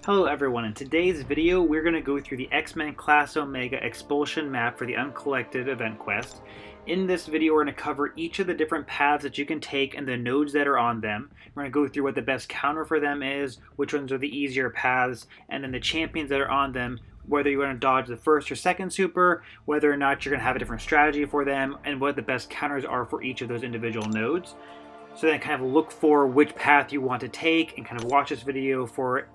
Hello everyone, in today's video we're going to go through the X-Men Class Omega Expulsion map for the Uncollected Event Quest. In this video we're going to cover each of the different paths that you can take and the nodes that are on them. We're going to go through what the best counter for them is, which ones are the easier paths, and then the champions that are on them, whether you want to dodge the first or second super, whether or not you're going to have a different strategy for them, and what the best counters are for each of those individual nodes. So then kind of look for which path you want to take and kind of watch this video for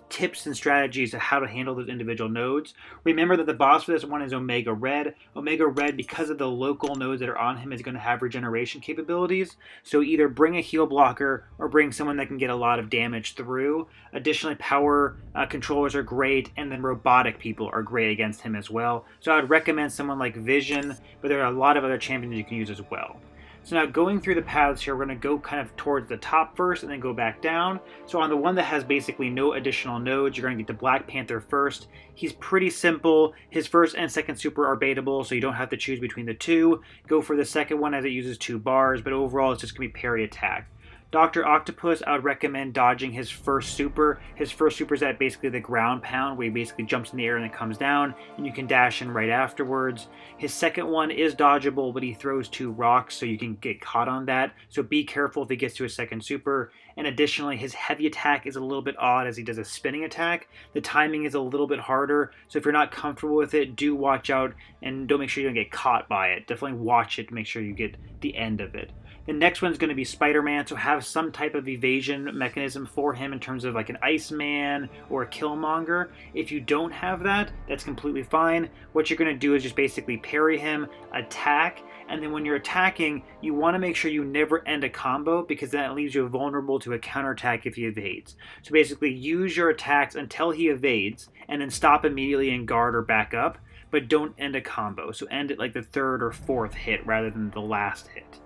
tips and strategies of how to handle those individual nodes. Remember that the boss for this one is Omega Red. Omega Red, because of the local nodes that are on him, is going to have regeneration capabilities. So either bring a heal blocker or bring someone that can get a lot of damage through. Additionally, power controllers are great, and then robotic people are great against him as well. So I would recommend someone like Vision, but there are a lot of other champions you can use as well. So now going through the paths here, we're going to go kind of towards the top first and then go back down. So on the one that has basically no additional nodes, you're going to get the Black Panther first. He's pretty simple. His first and second super are baitable, so you don't have to choose between the two. Go for the second one as it uses 2 bars, but overall it's just going to be parry attack. Dr. Octopus, I would recommend dodging his first super. His first super is at basically the ground pound, where he basically jumps in the air and then comes down, and you can dash in right afterwards. His second one is dodgeable, but he throws 2 rocks, so you can get caught on that. So be careful if he gets to his second super. And additionally, his heavy attack is a little bit odd as he does a spinning attack. The timing is a little bit harder, so if you're not comfortable with it, do watch out and don't make sure you don't get caught by it. Definitely watch it to make sure you get the end of it. The next one's going to be Spider-Man, so have some type of evasion mechanism for him in terms of like an Iceman or a Killmonger. If you don't have that, that's completely fine. What you're going to do is just basically parry him, attack, and then when you're attacking, you want to make sure you never end a combo, because that leaves you vulnerable to a counterattack if he evades. So basically use your attacks until he evades, and then stop immediately and guard or back up, but don't end a combo. So end it like the 3rd or 4th hit rather than the last hit.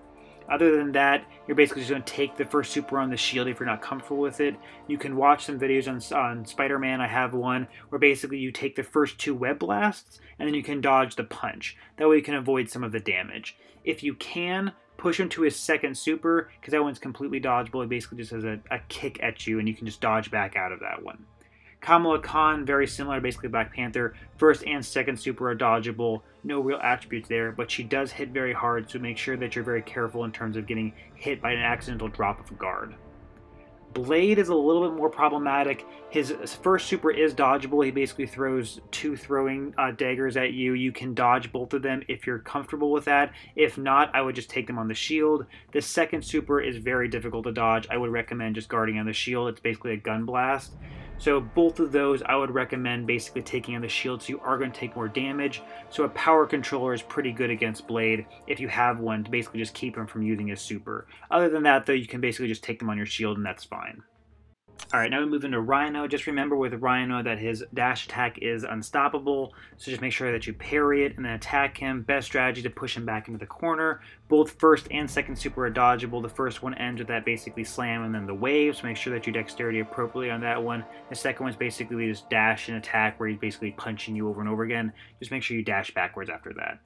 Other than that, you're basically just going to take the first super on the shield if you're not comfortable with it. You can watch some videos on Spider-Man. I have one where basically you take the first 2 web blasts and then you can dodge the punch. That way you can avoid some of the damage. If you can, push him to his second super, because that one's completely dodgeable. It basically just has a kick at you and you can just dodge back out of that one. Kamala Khan, very similar, basically Black Panther. First and second super are dodgeable. No real attributes there, but she does hit very hard, so make sure that you're very careful in terms of getting hit by an accidental drop of a guard. Blade is a little bit more problematic. His first super is dodgeable. He basically throws 2 throwing daggers at you. You can dodge both of them if you're comfortable with that. If not, I would just take them on the shield. The second super is very difficult to dodge. I would recommend just guarding on the shield. It's basically a gun blast. So both of those I would recommend basically taking on the shield, so you are going to take more damage. So a power controller is pretty good against Blade if you have one, to basically just keep him from using his super. Other than that though, you can basically just take them on your shield and that's fine. Alright, now we move into Rhino. Just remember with Rhino that his dash attack is unstoppable, so just make sure that you parry it and then attack him. Best strategy to push him back into the corner. Both first and second super are dodgeable. The first one ends with that basically slam and then the wave, so make sure that you dexterity appropriately on that one. The second one's basically just dash and attack, where he's basically punching you over and over again. Just make sure you dash backwards after that.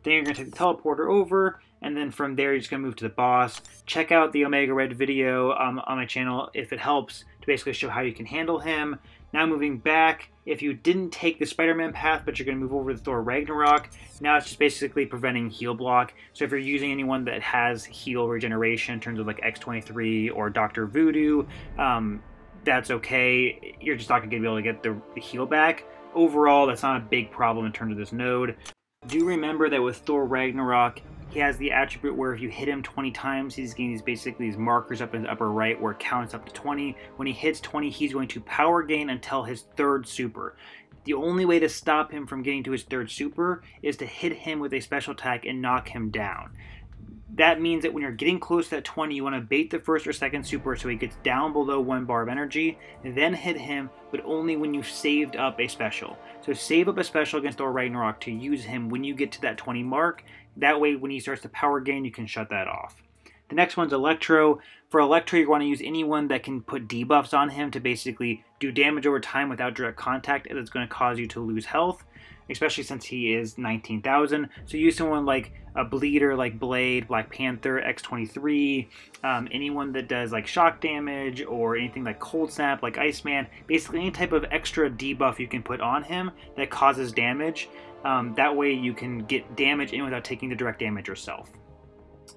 Then you're going to take the teleporter over, and then from there you're just going to move to the boss. Check out the Omega Red video on my channel if it helps, to basically show how you can handle him. Now moving back, if you didn't take the Spider-Man path, but you're going to move over to Thor Ragnarok, now it's just basically preventing heal block. So if you're using anyone that has heal regeneration in terms of like X-23 or Dr. Voodoo, that's okay. You're just not going to be able to get the heal back. Overall, that's not a big problem in terms of this node. Do remember that with Thor Ragnarok, he has the attribute where if you hit him 20 times, he's getting these markers up in the upper right where it counts up to 20. When he hits 20, he's going to power gain until his 3rd super. The only way to stop him from getting to his 3rd super is to hit him with a special attack and knock him down. That means that when you're getting close to that 20, you want to bait the first or second super so he gets down below 1 bar of energy, and then hit him, but only when you've saved up a special. So save up a special against Thor Ragnarok to use him when you get to that 20 mark. That way, when he starts to power gain, you can shut that off. The next one's Electro. For Electro, you want to use anyone that can put debuffs on him to basically do damage over time without direct contact, as it's going to cause you to lose health. especially since he is 19,000. So use someone like a bleeder like Blade, Black Panther, X-23, anyone that does like shock damage or anything like Cold Snap, like Iceman. Basically any type of extra debuff you can put on him that causes damage. That way you can get damage in without taking the direct damage yourself.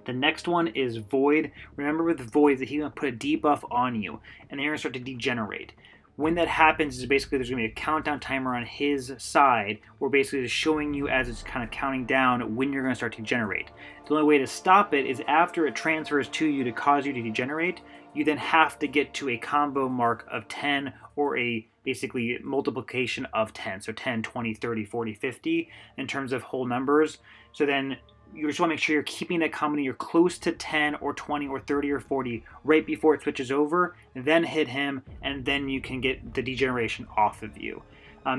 The next one is Void. Remember with Void that he's going to put a debuff on you, and then you're going to start to degenerate. When that happens is basically there's going to be a countdown timer on his side where basically it's showing you as it's kind of counting down when you're going to start to degenerate. The only way to stop it is after it transfers to you to cause you to degenerate, you then have to get to a combo mark of 10 or a basically multiplication of 10. So 10, 20, 30, 40, 50 in terms of whole numbers. So then you just want to make sure you're keeping that combo, you're close to 10 or 20 or 30 or 40 right before it switches over, then hit him, and then you can get the degeneration off of you.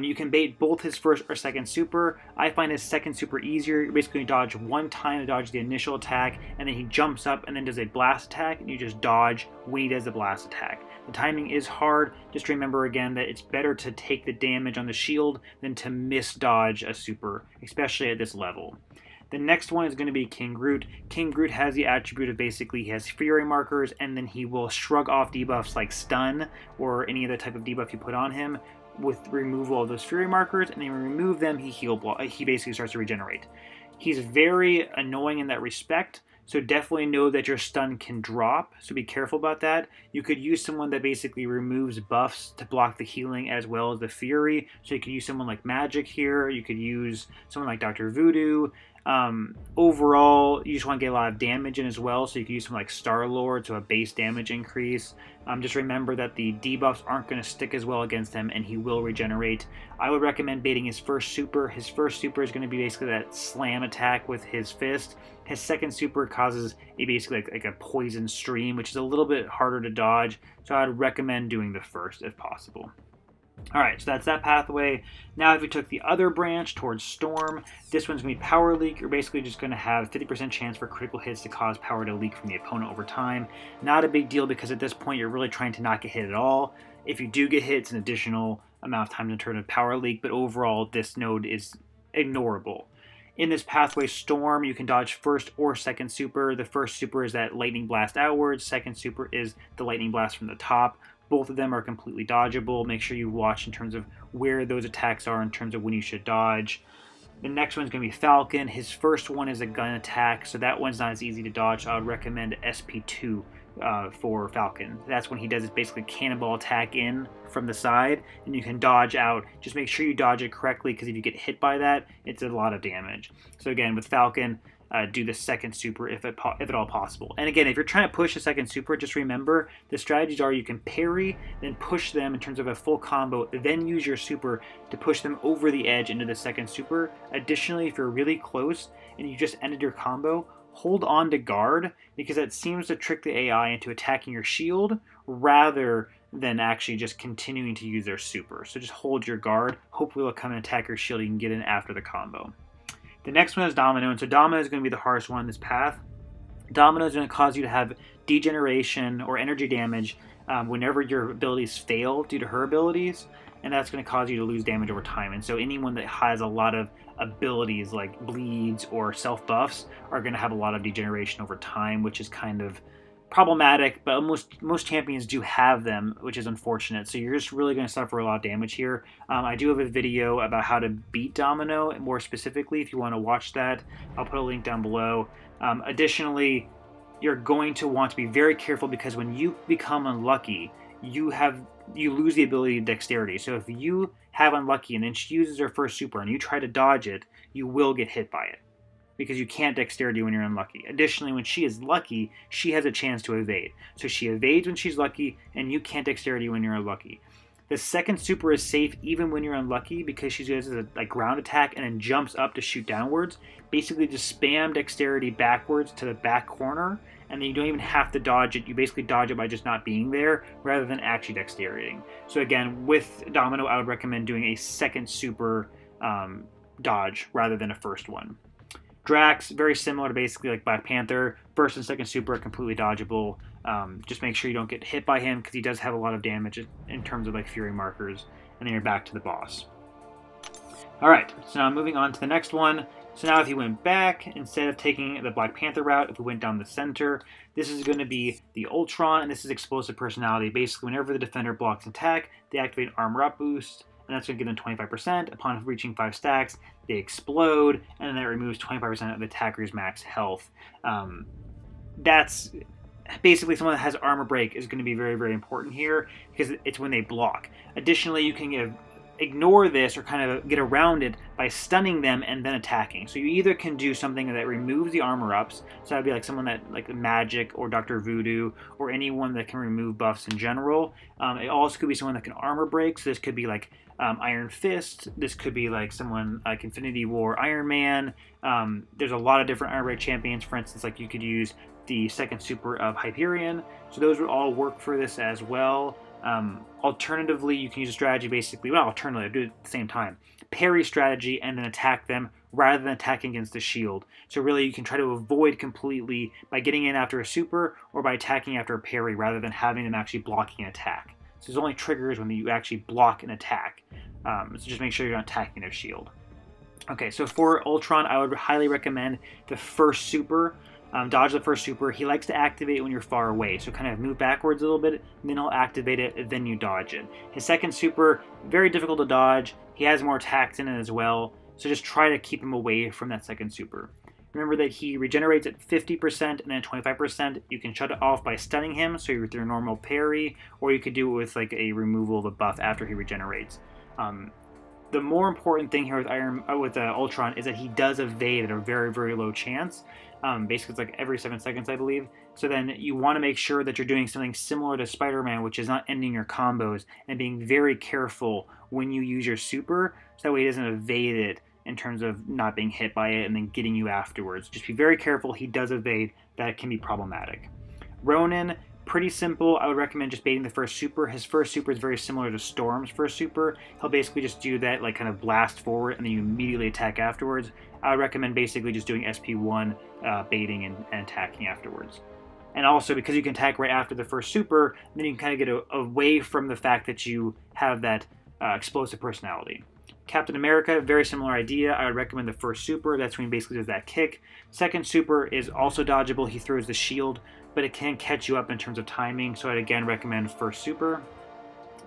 You can bait both his first or second super. I find his second super easier. You basically dodge one time to dodge the initial attack, and then he jumps up and then does a blast attack, and you just dodge when he does the blast attack. The timing is hard. Just remember again that it's better to take the damage on the shield than to miss dodge a super, especially at this level. The next one is going to be King Groot. King Groot has the attribute of basically he has Fury markers, and then he will shrug off debuffs like Stun or any other type of debuff you put on him with removal of those Fury markers, and then when you remove them, he basically starts to regenerate. He's very annoying in that respect, so definitely know that your stun can drop, so be careful about that. You could use someone that basically removes buffs to block the healing as well as the Fury, so you could use someone like Magic here, you could use someone like Dr. Voodoo. Overall, you just want to get a lot of damage in as well, so you can use something like Star-Lord, so a base damage increase. Just remember that the debuffs aren't going to stick as well against him, and he will regenerate. I would recommend baiting his first super. His first super is going to be basically that slam attack with his fist. His second super causes basically like a poison stream, which is a little bit harder to dodge, so I'd recommend doing the first if possible. Alright, so that's that pathway. Now if you took the other branch towards Storm, this one's going to be Power Leak. You're basically just going to have 50% chance for critical hits to cause power to leak from the opponent over time. Not a big deal because at this point you're really trying to not get hit at all. If you do get hit, it's an additional amount of time to turn a Power Leak, but overall this node is ignorable. In this pathway, Storm, you can dodge first or second super. The first super is that Lightning Blast outwards. Second super is the Lightning Blast from the top. Both of them are completely dodgeable. Make sure you watch in terms of where those attacks are in terms of when you should dodge. The next one's going to be Falcon. His first one is a gun attack, so that one's not as easy to dodge. So I would recommend SP2 for Falcon. That's when he does his basically cannonball attack in from the side, and you can dodge out. Just make sure you dodge it correctly, because if you get hit by that, it's a lot of damage. So again, with Falcon, do the second super if at all possible. And again, if you're trying to push a second super, just remember the strategies are you can parry, then push them in terms of a full combo, then use your super to push them over the edge into the second super. Additionally, if you're really close and you just ended your combo, hold on to guard, because that seems to trick the AI into attacking your shield rather than actually just continuing to use their super. So just hold your guard. Hopefully they'll come and attack your shield. You can get in after the combo. The next one is Domino, and so Domino is going to be the hardest one in this path. Domino is going to cause you to have degeneration or energy damage whenever your abilities fail due to her abilities, and that's going to cause you to lose damage over time. And so anyone that has a lot of abilities like bleeds or self-buffs are going to have a lot of degeneration over time, which is kind of problematic, but most champions do have them, which is unfortunate. So you're just really going to suffer a lot of damage here. I do have a video about how to beat Domino more specifically if you want to watch that. I'll put a link down below. Additionally, you're going to want to be very careful, because when you become unlucky, you lose the ability to dexterity. So if you have unlucky and then she uses her first super and you try to dodge it, you will get hit by it, because you can't dexterity when you're unlucky. Additionally, when she is lucky, she has a chance to evade. So she evades when she's lucky, and you can't dexterity when you're unlucky. The second super is safe even when you're unlucky, because she uses a ground attack and then jumps up to shoot downwards. Basically just spam dexterity backwards to the back corner, and then you don't even have to dodge it. You basically dodge it by just not being there rather than actually dexterity. So again, with Domino, I would recommend doing a second super dodge rather than a first one. Drax, very similar to basically like Black Panther. First and second super are completely dodgeable. Just make sure you don't get hit by him, because he does have a lot of damage in terms of like Fury markers, and then you're back to the boss. Alright, so now moving on to the next one. So now if he went back, instead of taking the Black Panther route, if we went down the center, this is going to be the Ultron, and this is Explosive Personality. Basically, whenever the defender blocks an attack, they activate Armor Up boost, and that's going to give them 25%. Upon reaching 5 stacks, they explode, and then that removes 25% of the attacker's max health. That's basically someone that has Armor Break is going to be very, very important here, because it's when they block. Additionally, you can ignore this or kind of get around it by stunning them and then attacking. So you either can do something that removes the armor ups, so that would be like someone that like Magic or Dr. Voodoo or anyone that can remove buffs in general. It also could be someone that can armor break, so this could be like Iron Fist, this could be like someone like Infinity War Iron Man. There's a lot of different Iron Break champions. For instance, like you could use the second super of Hyperion, so those would all work for this as well. Alternatively, you can use a strategy basically, well, alternatively, do it at the same time. Parry strategy and then attack them rather than attacking against the shield. So really you can try to avoid completely by getting in after a super or by attacking after a parry rather than having them actually blocking an attack. So there's only triggers when you actually block an attack. So just make sure you're not attacking their shield. Okay, so for Ultron, I would highly recommend the first super. Dodge the first super. He likes to activate it when you're far away, so kind of move backwards a little bit, and then he'll activate it, then you dodge it. His second super, very difficult to dodge. He has more attacks in it as well, so just try to keep him away from that second super. Remember that he regenerates at 50% and then 25%. You can shut it off by stunning him, so you're with your normal parry, or you could do it with like a removal of a buff after he regenerates. The more important thing here with Ultron is that he does evade at a very, very low chance. Basically, it's like every 7 seconds, I believe. So then you want to make sure that you're doing something similar to Spider-Man, which is not ending your combos and being very careful when you use your super, so that way he doesn't evade it in terms of not being hit by it and then getting you afterwards. Just be very careful. He does evade. That can be problematic. Ronin, pretty simple. I would recommend just baiting the first super. His first super is very similar to Storm's first super. He'll basically just do that, like kind of blast forward, and then you immediately attack afterwards. I would recommend basically just doing SP1 baiting and attacking afterwards. And also, because you can attack right after the first super, then you can kind of get away from the fact that you have that explosive personality. Captain America, very similar idea. I would recommend the first super. That's when he basically does that kick. Second super is also dodgeable. He throws the shield, but it can catch you up in terms of timing, so I'd again recommend first super.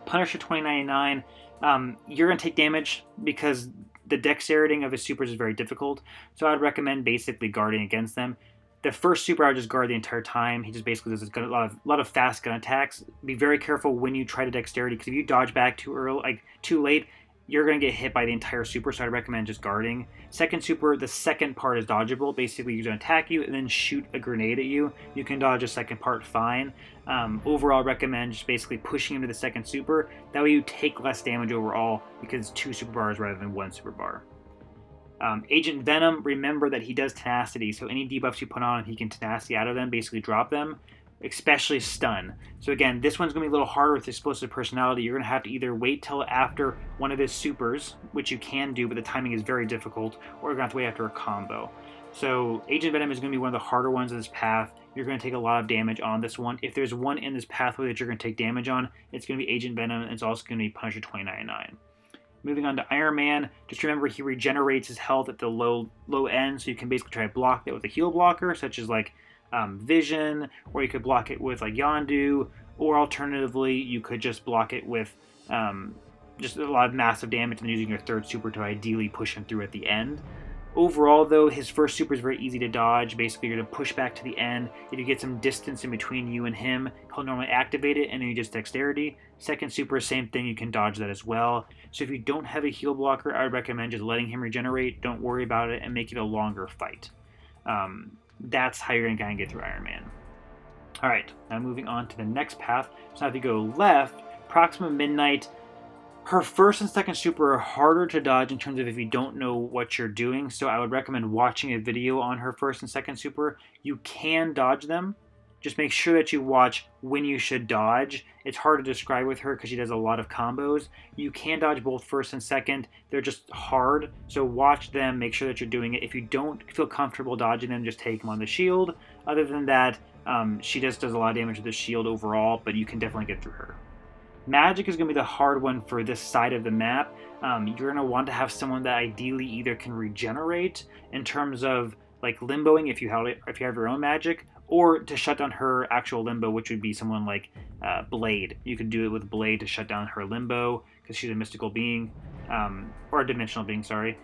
Punisher 2099, you're going to take damage because the dexterity of his supers is very difficult, so I'd recommend basically guarding against them. The first super I would just guard the entire time. He just basically does a lot of fast gun attacks. Be very careful when you try to dexterity, because if you dodge back too early, like too late, you're going to get hit by the entire super, so I'd recommend just guarding. Second super, the second part is dodgeable. Basically, he's going to attack you and then shoot a grenade at you. You can dodge the second part fine. Overall, I recommend just basically pushing him to the second super. That way you take less damage overall because it's 2 super bars rather than 1 super bar. Agent Venom, remember that he does tenacity, so any debuffs you put on him, he can tenacity out of them, basically drop them, especially stun. So again, this one's going to be a little harder with explosive personality. You're going to have to either wait till after one of his supers, which you can do, but the timing is very difficult, or you're going to have to wait after a combo. So Agent Venom is going to be one of the harder ones in this path. You're going to take a lot of damage on this one. If there's one in this pathway that you're going to take damage on, it's going to be Agent Venom, and it's also going to be Punisher 2099. Moving on to Iron Man, just remember he regenerates his health at the low end, so you can basically try to block that with a heal blocker, such as like Vision, or you could block it with like Yondu, or alternatively, you could just block it with just a lot of massive damage and using your third super to ideally push him through at the end. Overall, though, his first super is very easy to dodge. Basically, you're going to push back to the end. If you get some distance in between you and him, he'll normally activate it, and then you just dexterity. Second super, same thing. You can dodge that as well. So if you don't have a heal blocker, I would recommend just letting him regenerate. Don't worry about it, and make it a longer fight. That's how you're going to kind of get through Iron Man. All right, now moving on to the next path. So now if you go left, Proxima Midnight, her first and second super are harder to dodge in terms of if you don't know what you're doing, so I would recommend watching a video on her first and second super. You can dodge them. Just make sure that you watch when you should dodge. It's hard to describe with her because she does a lot of combos. You can dodge both first and second. They're just hard, so watch them, make sure that you're doing it. If you don't feel comfortable dodging them, just take them on the shield. Other than that, she just does a lot of damage with the shield overall, but you can definitely get through her. Magic is going to be the hard one for this side of the map. You're going to want to have someone that ideally either can regenerate in terms of like limboing if you have your own magic, or to shut down her actual limbo, which would be someone like Blade. You could do it with Blade to shut down her limbo because she's a mystical being, or a dimensional being, sorry.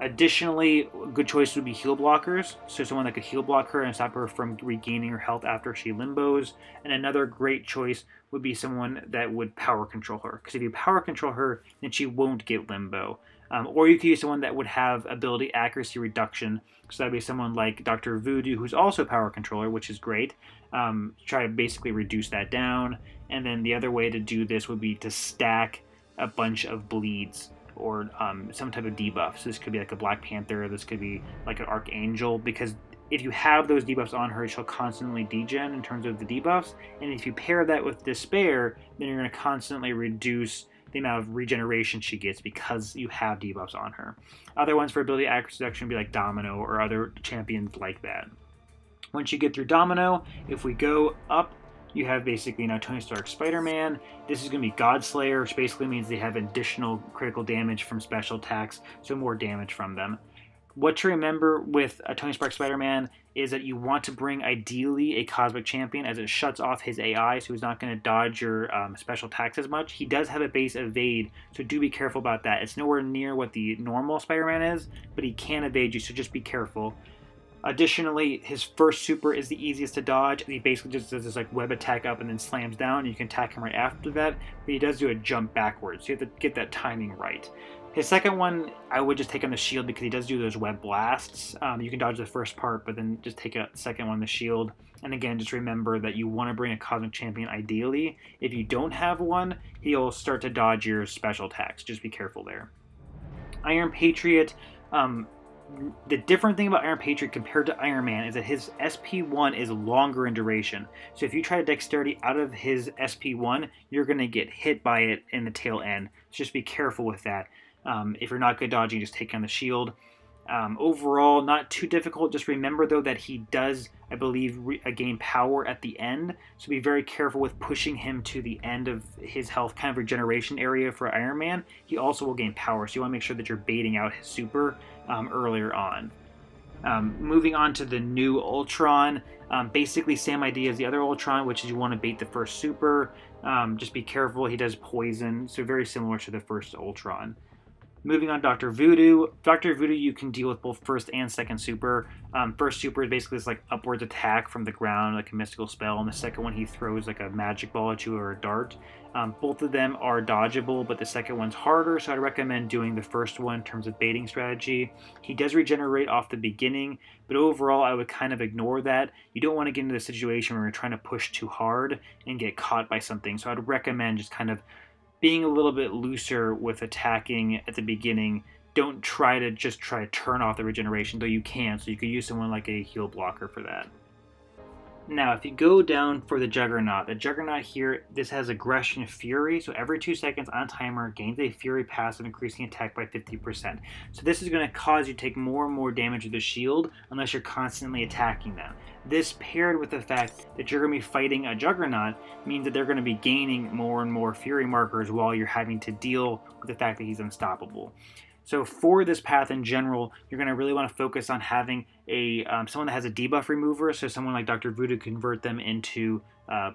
Additionally, a good choice would be heal blockers, so someone that could heal block her and stop her from regaining her health after she limbos. And another great choice would be someone that would power control her, because if you power control her, then she won't get limbo. Or you could use someone that would have ability accuracy reduction, so that would be someone like Dr. Voodoo, who's also a power controller, which is great. Try to basically reduce that down. And then the other way to do this would be to stack a bunch of bleeds, or some type of debuff. So this could be like a Black Panther, this could be like an Archangel, because if you have those debuffs on her, she'll constantly degen in terms of the debuffs, and if you pair that with Despair, then you're going to constantly reduce the amount of regeneration she gets because you have debuffs on her. Other ones for ability accuracy reduction would be like Domino or other champions like that. Once you get through Domino, if we go up, you have basically now Tony Stark's Spider-Man. This is going to be Godslayer, which basically means they have additional critical damage from special attacks, so more damage from them. What to remember with Tony Stark Spider-Man is that you want to bring ideally a Cosmic Champion, as it shuts off his AI, so he's not going to dodge your special attacks as much. He does have a base evade, so do be careful about that. It's nowhere near what the normal Spider-Man is, but he can evade you, so just be careful. Additionally, his first super is the easiest to dodge, and he basically just does this like web attack up and then slams down. You can attack him right after that, but he does do a jump backwards, so you have to get that timing right. His second one, I would just take on the shield because he does do those web blasts. You can dodge the first part, but then just take a second one, the shield. And again, just remember that you want to bring a Cosmic Champion ideally. If you don't have one, he'll start to dodge your special attacks. Just be careful there. Iron Patriot, the different thing about Iron Patriot compared to Iron Man is that his SP1 is longer in duration. So if you try to dexterity out of his SP1, you're going to get hit by it in the tail end. So just be careful with that. If you're not good dodging, just take on the shield. Overall, not too difficult. Just remember, though, that he does, I believe, gain power at the end. So be very careful with pushing him to the end of his health kind of regeneration area for Iron Man. He also will gain power, so you want to make sure that you're baiting out his super earlier on. Moving on to the new Ultron, basically same idea as the other Ultron, which is you want to bait the first super. Just be careful, he does poison, so very similar to the first Ultron. Moving on, Dr. Voodoo. Dr. Voodoo, you can deal with both first and second super. First super is basically this like upwards attack from the ground, like a mystical spell, and the second one he throws like a magic ball at you or a dart. Both of them are dodgeable, but the second one's harder, so I'd recommend doing the first one in terms of baiting strategy. He does regenerate off the beginning, but overall I would kind of ignore that. You don't want to get into the situation where you're trying to push too hard and get caught by something, so I'd recommend just kind of being a little bit looser with attacking at the beginning. Don't try to turn off the regeneration, though you can, so you could use someone like a heal blocker for that. Now, if you go down for the Juggernaut here, this has Aggression Fury, so every 2 seconds on timer, gains a Fury passive, increasing attack by 50%. So this is going to cause you to take more and more damage with the shield, unless you're constantly attacking them. This, paired with the fact that you're going to be fighting a Juggernaut, means that they're going to be gaining more and more Fury markers while you're having to deal with the fact that he's unstoppable. So for this path in general, you're going to really want to focus on having a someone that has a debuff remover, so someone like Dr. Voodoo convert them into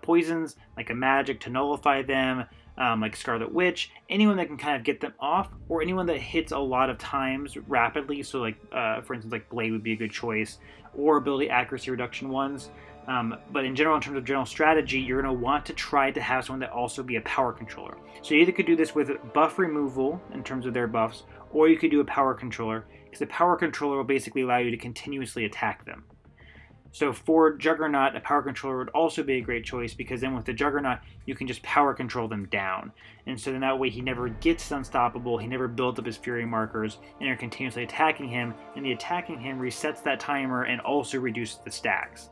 poisons, like a magic to nullify them, like Scarlet Witch, anyone that can kind of get them off, or anyone that hits a lot of times rapidly, so like, for instance, like Blade would be a good choice, or ability accuracy reduction ones. But in general, in terms of general strategy, you're going to want to try to have someone that also be a power controller. So you either could do this with buff removal in terms of their buffs, or you could do a power controller, because the power controller will basically allow you to continuously attack them. So for Juggernaut, a power controller would also be a great choice, because then with the Juggernaut, you can just power control them down. And so then that way he never gets unstoppable, he never builds up his Fury markers, and you're continuously attacking him, and the attacking him resets that timer and also reduces the stacks.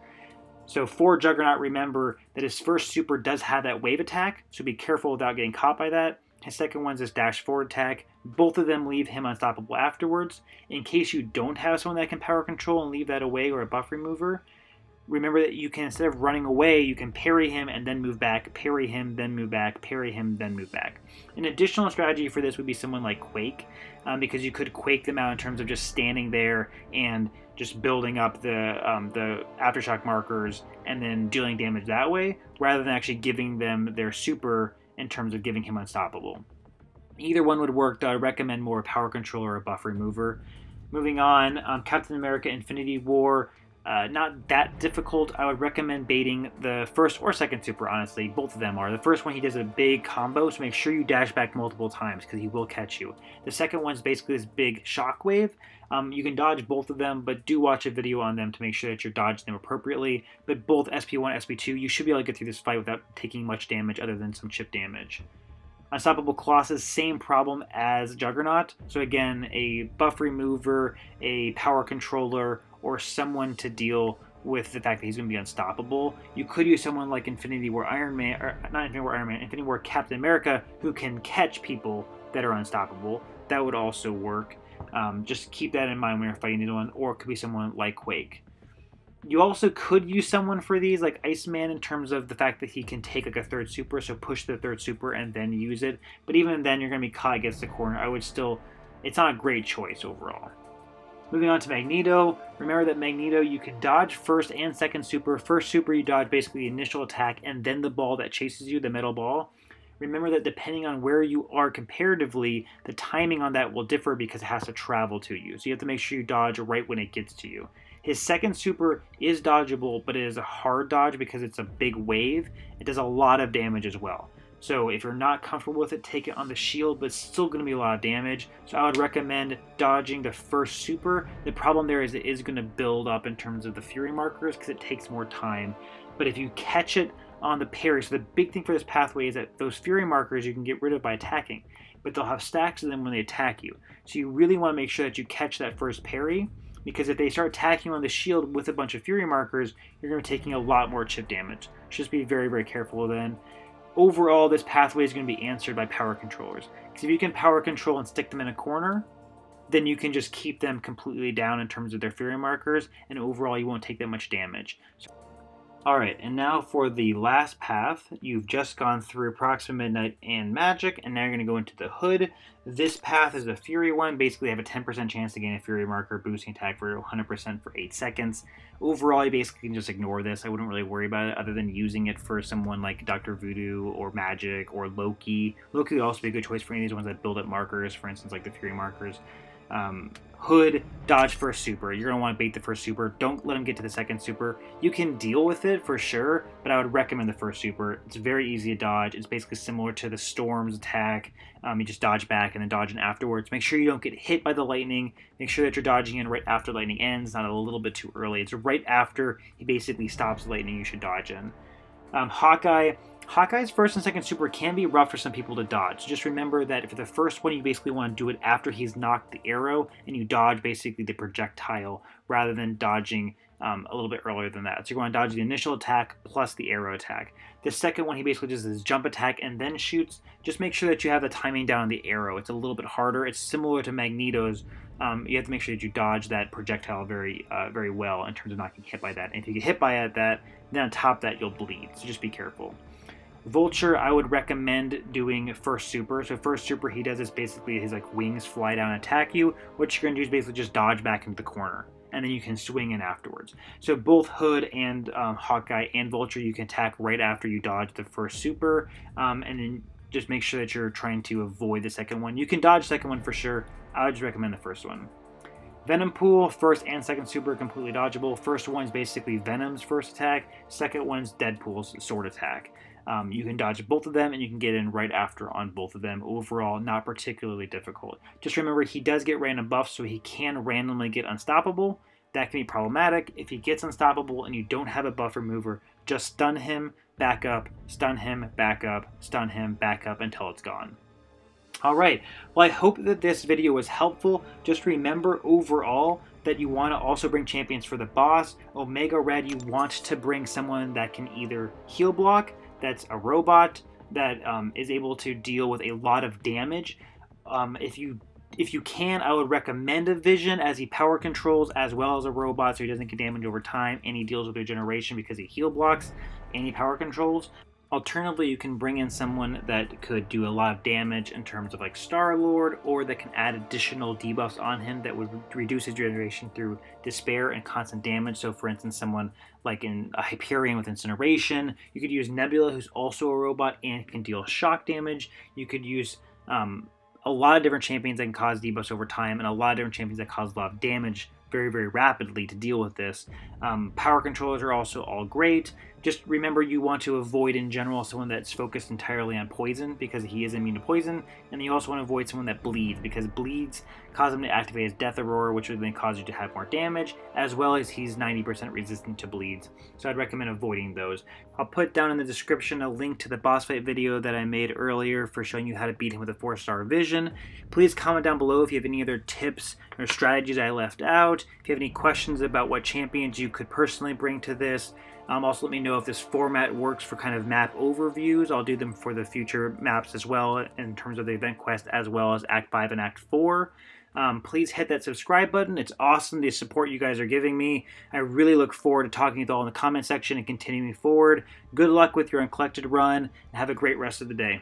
So for Juggernaut, remember that his first super does have that wave attack, so be careful without getting caught by that. His second one's his dash forward attack. Both of them leave him unstoppable afterwards. In case you don't have someone that can power control and leave that away, or a buff remover, remember that you can, instead of running away, you can parry him and then move back, parry him, then move back, parry him, then move back. An additional strategy for this would be someone like Quake, because you could Quake them out in terms of just standing there and just building up the aftershock markers and then dealing damage that way, rather than actually giving them their super in terms of giving him unstoppable. Either one would work, though I recommend more a power controller or a buff remover. Moving on, Captain America Infinity War. Not that difficult. I would recommend baiting the first or second super, honestly. Both of them are. The first one, he does a big combo, so make sure you dash back multiple times because he will catch you. The second one's basically this big shockwave. You can dodge both of them, but do watch a video on them to make sure that you're dodging them appropriately. But both SP1 and SP2, you should be able to get through this fight without taking much damage other than some chip damage. Unstoppable Colossus, same problem as Juggernaut. So again, a buff remover, a power controller, or someone to deal with the fact that he's going to be unstoppable. You could use someone like Infinity War Iron Man, or not Infinity War Iron Man, Infinity War Captain America, who can catch people that are unstoppable. That would also work. Just keep that in mind when you're fighting anyone, or it could be someone like Quake. You also could use someone for these, like Iceman, in terms of the fact that he can take like a third super, so push the third super and then use it. But even then, you're going to be caught against the corner. I would still, it's not a great choice overall. Moving on to Magneto. Remember that Magneto, you can dodge first and second super. First super, you dodge basically the initial attack and then the ball that chases you, the metal ball. Remember that depending on where you are comparatively, the timing on that will differ because it has to travel to you. So you have to make sure you dodge right when it gets to you. His second super is dodgeable, but it is a hard dodge because it's a big wave. It does a lot of damage as well. So if you're not comfortable with it, take it on the shield, but it's still going to be a lot of damage. So I would recommend dodging the first super. The problem there is it is going to build up in terms of the Fury markers because it takes more time. But if you catch it on the parry, so the big thing for this pathway is that those Fury markers you can get rid of by attacking, but they'll have stacks of them when they attack you. So you really want to make sure that you catch that first parry, because if they start attacking you on the shield with a bunch of Fury markers, you're going to be taking a lot more chip damage. Just be very, very careful then. Overall, this pathway is going to be answered by power controllers. Because if you can power control and stick them in a corner, then you can just keep them completely down in terms of their Fury markers, and overall you won't take that much damage. Alright, and now for the last path. You've just gone through Proxima Midnight and Magic, and now you're going to go into the Hood. This path is the Fury one. Basically, you have a 10% chance to gain a Fury marker, boosting attack for 100% for 8 seconds. Overall, you basically can just ignore this. I wouldn't really worry about it other than using it for someone like Dr. Voodoo or Magic or Loki. Loki would also be a good choice for any of these ones that build up markers, for instance, like the Fury markers. Hood, dodge first super. You're going to want to bait the first super. Don't let him get to the second super. You can deal with it for sure, but I would recommend the first super. It's very easy to dodge. It's basically similar to the Storm's attack. You just dodge back and then dodge in afterwards. Make sure you don't get hit by the lightning. Make sure that you're dodging in right after lightning ends, not a little bit too early. It's right after he basically stops the lightning you should dodge in. Hawkeye's first and second super can be rough for some people to dodge. Just remember that for the first one, you basically want to do it after he's knocked the arrow, and you dodge basically the projectile rather than dodging a little bit earlier than that. So you're going to dodge the initial attack plus the arrow attack. The second one, he basically does his jump attack and then shoots. Just make sure that you have the timing down on the arrow. It's a little bit harder. It's similar to Magneto's. You have to make sure that you dodge that projectile very well in terms of not getting hit by that. And if you get hit by that, then on top of that, you'll bleed. So just be careful. Vulture, I would recommend doing first super. So first super, he does is basically his like wings fly down and attack you. What you're going to do is basically just dodge back into the corner, and then you can swing in afterwards. So both Hood and Hawkeye and Vulture, you can attack right after you dodge the first super, and then just make sure that you're trying to avoid the second one. You can dodge the second one for sure. I would just recommend the first one. Venom Pool, first and second super, completely dodgeable. First one's basically Venom's first attack. Second one's Deadpool's sword attack. You can dodge both of them, and you can get in right after on both of them. Overall, not particularly difficult. Just remember, he does get random buffs, so he can randomly get unstoppable. That can be problematic. If he gets unstoppable and you don't have a buff remover, just stun him, back up, stun him, back up, stun him, back up until it's gone. Alright, well, I hope that this video was helpful. Just remember overall that you want to also bring champions for the boss. Omega Red, you want to bring someone that can either heal block, that's a robot, that is able to deal with a lot of damage. If you If you can, I would recommend a Vision, as he power controls as well as a robot, so he doesn't get damage over time, and he deals with regeneration because he heal blocks and he power controls. Alternatively, you can bring in someone that could do a lot of damage in terms of like Star-Lord, or that can add additional debuffs on him that would reduce his regeneration through despair and constant damage. So for instance, someone like in a Hyperion with Incineration. You could use Nebula, who's also a robot and can deal shock damage. You could use a lot of different champions that can cause debuffs over time, and a lot of different champions that cause a lot of damage very, very rapidly to deal with this. Power controllers are also all great. Just remember, you want to avoid in general someone that's focused entirely on poison, because he is immune to poison, and you also want to avoid someone that bleeds, because bleeds cause him to activate his Death Aurora, which would then cause you to have more damage, as well as he's 90% resistant to bleeds. So I'd recommend avoiding those. I'll put down in the description a link to the boss fight video that I made earlier for showing you how to beat him with a 4-star Vision. Please comment down below if you have any other tips or strategies I left out. If you have any questions about what champions you could personally bring to this. Also, let me know if this format works for kind of map overviews. I'll do them for the future maps as well, in terms of the event quest, as well as Act 5 and Act 4. Please hit that subscribe button. It's awesome, the support you guys are giving me. I really look forward to talking with you all in the comment section and continuing forward. Good luck with your Uncollected run, and have a great rest of the day.